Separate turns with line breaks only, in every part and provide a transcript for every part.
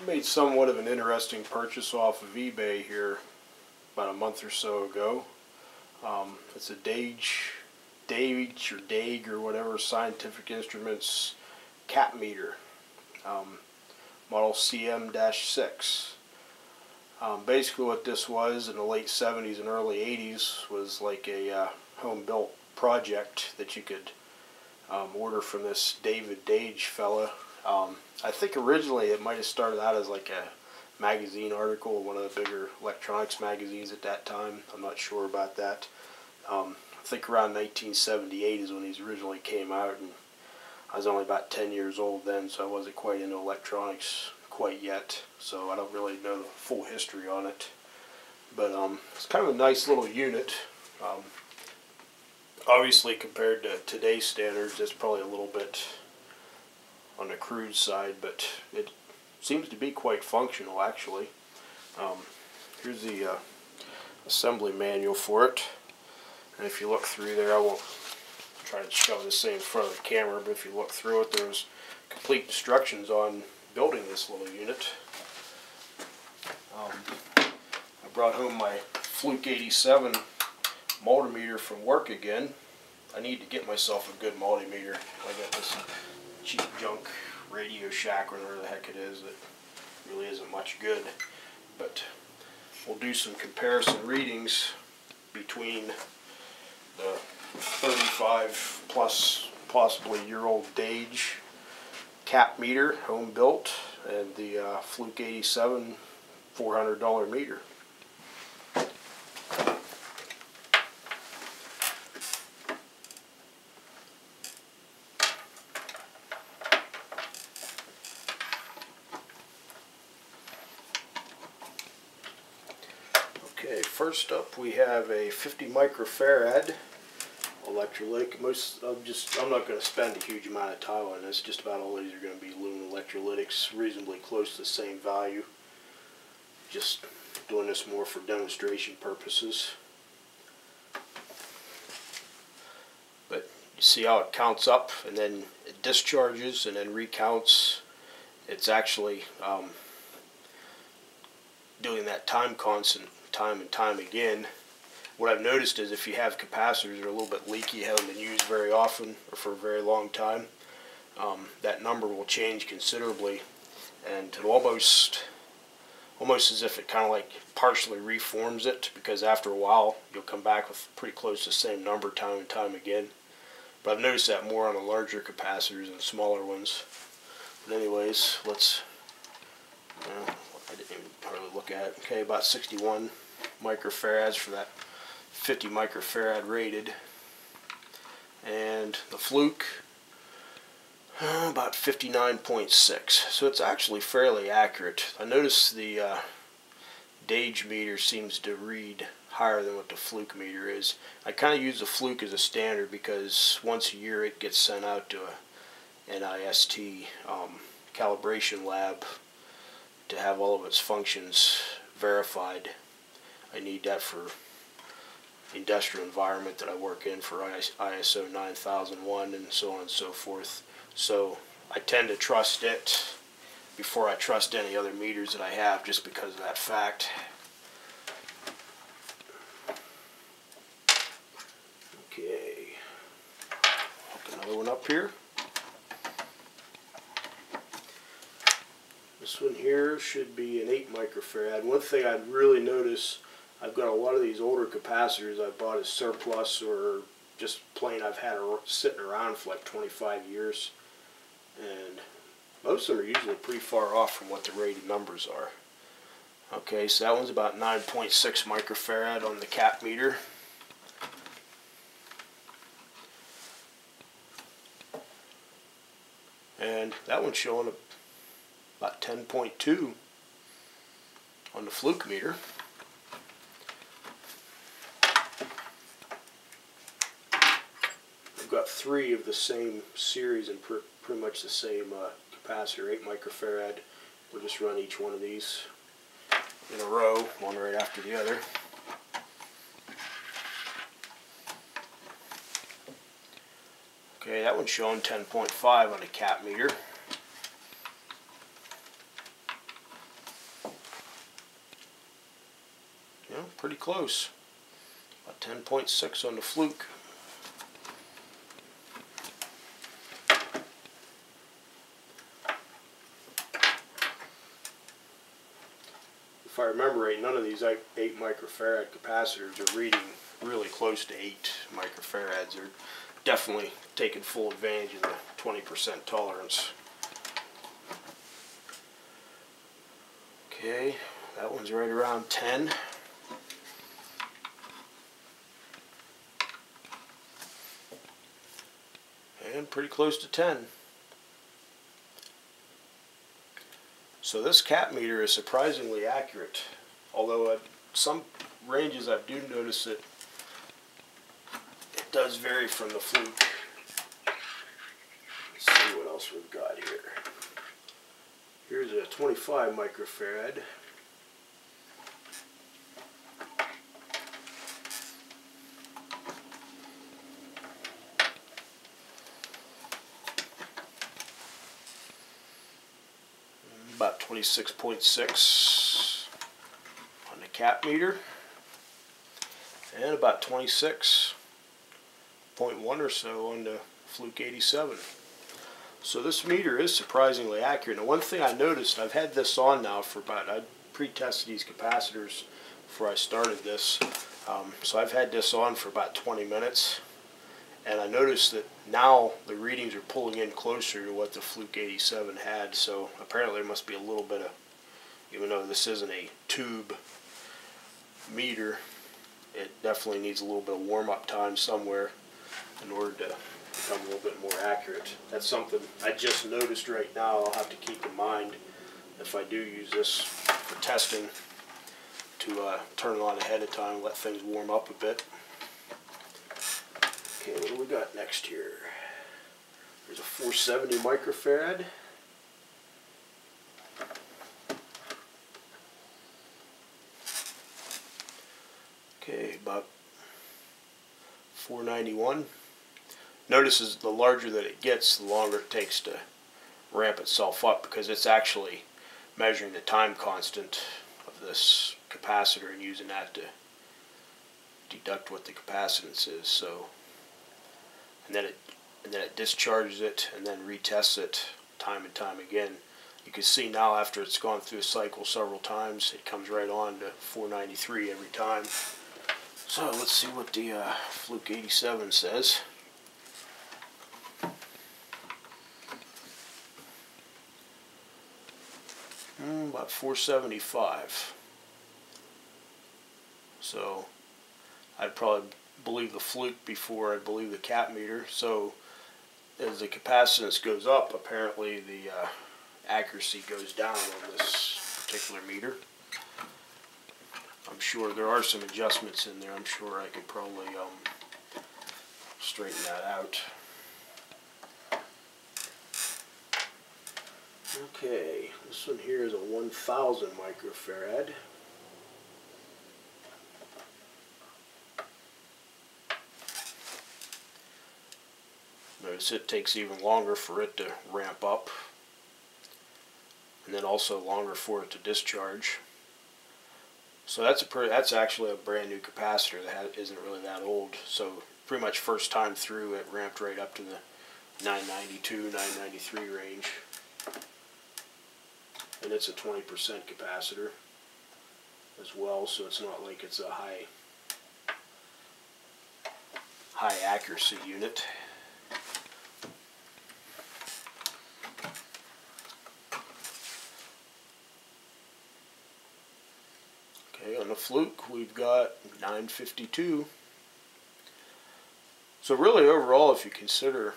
Made somewhat of an interesting purchase off of eBay here about a month or so ago. It's a Dage or Dage or whatever Scientific Instruments cap meter, model CM-6. Basically what this was in the late 70s and early 80s was like a home-built project that you could order from this Dage fella. I think originally it might have started out as like a magazine article, one of the bigger electronics magazines at that time. I'm not sure about that. I think around 1978 is when these originally came out, and I was only about 10 years old then, so I wasn't quite into electronics quite yet, so I don't really know the full history on it. But it's kind of a nice little unit. Obviously compared to today's standards, it's probably a little bit on the crude side, but it seems to be quite functional actually. Here's the assembly manual for it, and if you look through there, I won't try to shove this thing in front of the camera, but if you look through it, there's complete instructions on building this little unit. I brought home my Fluke 87 multimeter from work again. I need to get myself a good multimeter. I got this cheap junk Radio Shack or whatever the heck it is that really isn't much good, but we'll do some comparison readings between the 35 plus possibly year-old Dage cap meter, home built, and the Fluke 87 $400 meter. Okay, first up we have a 50 microfarad electrolytic. I'm not going to spend a huge amount of time on this. Just about all these are going to be lumen electrolytics, reasonably close to the same value. Just doing this more for demonstration purposes. But you see how it counts up and then it discharges and then recounts. It's actually doing that time constant time and time again. What I've noticed is if you have capacitors that are a little bit leaky, haven't been used very often or for a very long time, that number will change considerably, and it almost as if it kind of like partially reforms it, because after a while you'll come back with pretty close to the same number time and time again. But I've noticed that more on the larger capacitors than smaller ones. But anyways, I didn't even hardly look at it. Okay, about 61 microfarads for that 50 microfarad rated, and the Fluke about 59.6, so it's actually fairly accurate. I noticed the Dage meter seems to read higher than what the Fluke meter is. I kind of use the Fluke as a standard because once a year it gets sent out to a NIST calibration lab to have all of its functions verified. I need that for the industrial environment that I work in for ISO 9001 and so on and so forth. So I tend to trust it before I trust any other meters that I have, just because of that fact. Okay, hook another one up here. This one here should be an 8 microfarad. One thing I'd really notice, I've got a lot of these older capacitors I bought as surplus or just plain I've had sitting around for like 25 years. And most of them are usually pretty far off from what the rated numbers are. Okay, so that one's about 9.6 microfarad on the cap meter. And that one's showing about 10.2 on the Fluke meter. We've got 3 of the same series and pretty much the same capacitor, 8 microfarad. We'll just run each one of these in a row, one right after the other. Okay, that one's showing 10.5 on the cap meter. You know, pretty close. About 10.6 on the fluke. If I remember right, none of these 8 microfarad capacitors are reading really close to 8 microfarads. They're definitely taking full advantage of the 20% tolerance. Okay, that one's right around 10. And pretty close to 10. So this cap meter is surprisingly accurate, although at some ranges I do notice that it does vary from the fluke. Let's see what else we've got here. Here's a 25 microfarad. About 26.6 on the cap meter, and about 26.1 or so on the Fluke 87. So this meter is surprisingly accurate. Now, one thing I noticed, I've had this on now for about, I pre-tested these capacitors before I started this, so I've had this on for about 20 minutes, and I noticed that now the readings are pulling in closer to what the Fluke 87 had, so apparently there must be a little bit of, even though this isn't a tube meter, it definitely needs a little bit of warm-up time somewhere in order to become a little bit more accurate. That's something I just noticed right now. I'll have to keep in mind if I do use this for testing to turn it on ahead of time, let things warm up a bit. Okay, what do we got next here? There's a 470 microfarad. Okay, about 491. Notice as the larger that it gets, the longer it takes to ramp itself up, because it's actually measuring the time constant of this capacitor and using that to deduct what the capacitance is. So, and then it discharges it and then retests it time and time again. You can see now after it's gone through a cycle several times, it comes right on to 493 every time. So let's see what the Fluke 87 says. About 475. So I'd probably believe the fluke before I believe the cap meter. So as the capacitance goes up, apparently the accuracy goes down on this particular meter. I'm sure there are some adjustments in there. I'm sure I could probably straighten that out. Okay, this one here is a 1000 microfarad. Notice it takes even longer for it to ramp up, and then also longer for it to discharge. So that's actually a brand new capacitor that isn't really that old. So pretty much first time through, it ramped right up to the 992, 993 range. And it's a 20% capacitor as well, so it's not like it's a high accuracy unit. Okay, on the Fluke we've got 952. So really overall, if you consider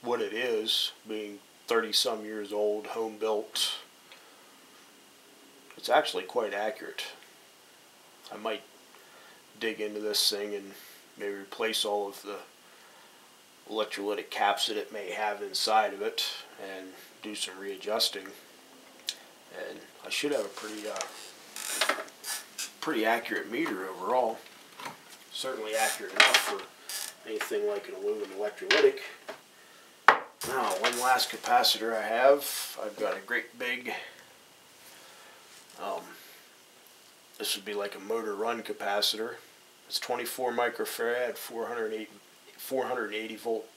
what it is, being 30-some years old, home built, it's actually quite accurate. I might dig into this thing and maybe replace all of the electrolytic caps that it may have inside of it and do some readjusting. And I should have a pretty accurate meter overall. Certainly accurate enough for anything like an aluminum electrolytic. Now, one last capacitor I have. I've got a great big, This would be like a motor run capacitor. It's 24 microfarad, 480 volt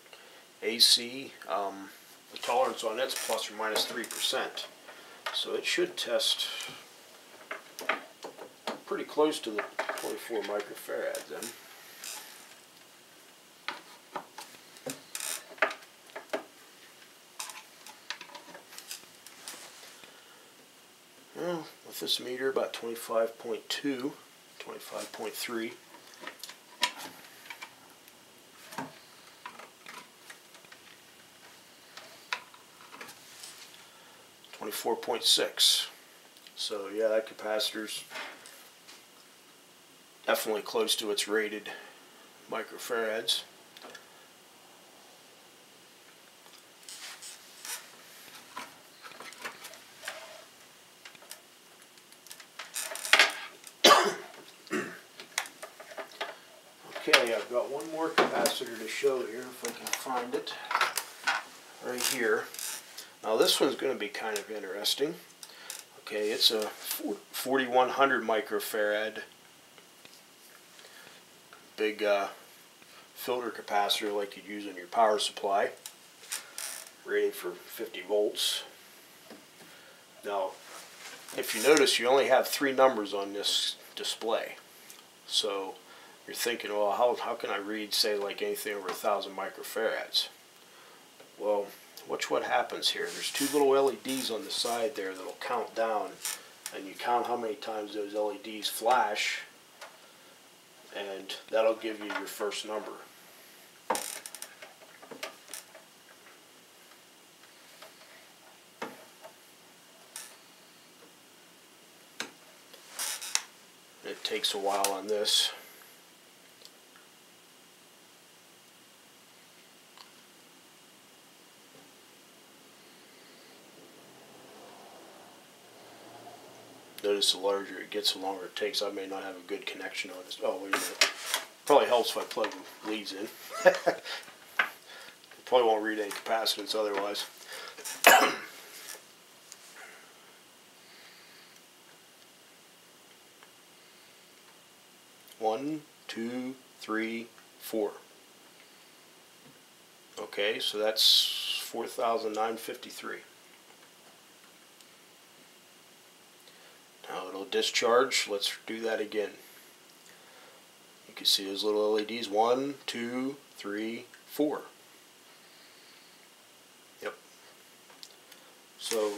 AC. The tolerance on it's plus or minus 3%. So it should test pretty close to the 24 microfarad then. Well, with this meter, about 25.2, 25.3. 24.6. So yeah, that capacitor's definitely close to its rated microfarads. Okay, I've got one more capacitor to show here, if I can find it. Right here. Now this one's going to be kind of interesting. Okay, it's a 4100 microfarad big filter capacitor like you'd use in your power supply, rated for 50 volts. Now, if you notice, you only have 3 numbers on this display. So you're thinking, well, how can I read, say, like anything over 1,000 microfarads? Well, watch what happens here. There's 2 little LEDs on the side there that'll count down, and you count how many times those LEDs flash, and that'll give you your first number. It takes a while on this. Notice the larger it gets, the longer it takes. I may not have a good connection on this. Oh, wait a minute. Probably helps if I plug the leads in. Probably won't read any capacitance otherwise. 1, 2, 3, 4. Okay, so that's 4,953. Now it'll discharge. Let's do that again. You can see those little LEDs. 1, 2, 3, 4. Yep. So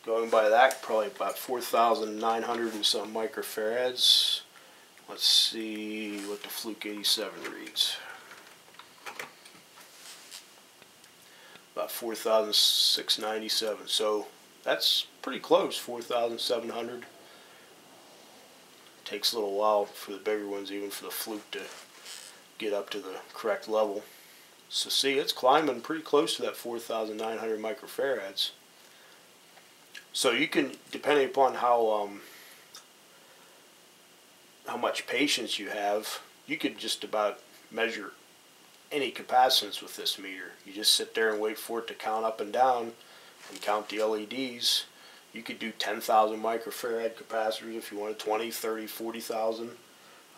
going by that, probably about 4,900 and some microfarads. Let's see what the Fluke 87 reads. About 4,697. So that's pretty close, 4,700. Takes a little while for the bigger ones, even for the Fluke, to get up to the correct level. So see, it's climbing pretty close to that 4,900 microfarads. So you can, depending upon how much patience you have, you could just about measure any capacitance with this meter. You just sit there and wait for it to count up and down and count the LEDs. You could do 10,000 microfarad capacitors if you wanted, 20, 30, 40,000.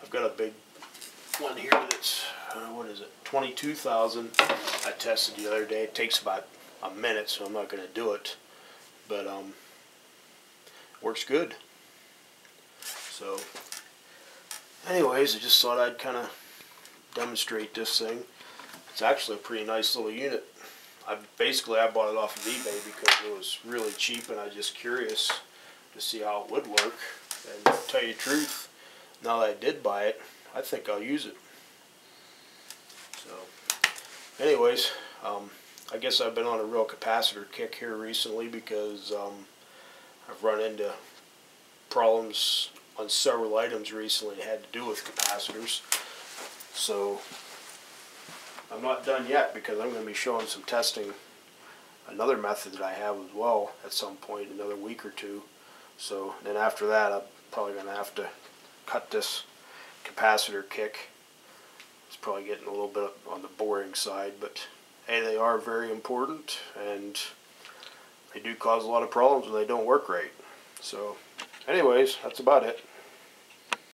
I've got a big one here that's, what is it, 22,000. I tested the other day. It takes about a minute, so I'm not going to do it. But works good. So anyways, I just thought I'd kind of demonstrate this thing. It's actually a pretty nice little unit. I bought it off of eBay because it was really cheap, and I was just curious to see how it would work. And to tell you the truth, now that I did buy it, I think I'll use it. So anyways, I guess I've been on a real capacitor kick here recently because I've run into problems on several items recently that had to do with capacitors. So I'm not done yet because I'm going to be showing some testing, another method that I have as well at some point, another week or two. So then after that, I'm probably going to have to cut this capacitor kick. It's probably getting a little bit on the boring side, but hey, they are very important, and they do cause a lot of problems when they don't work right. So anyways, that's about it.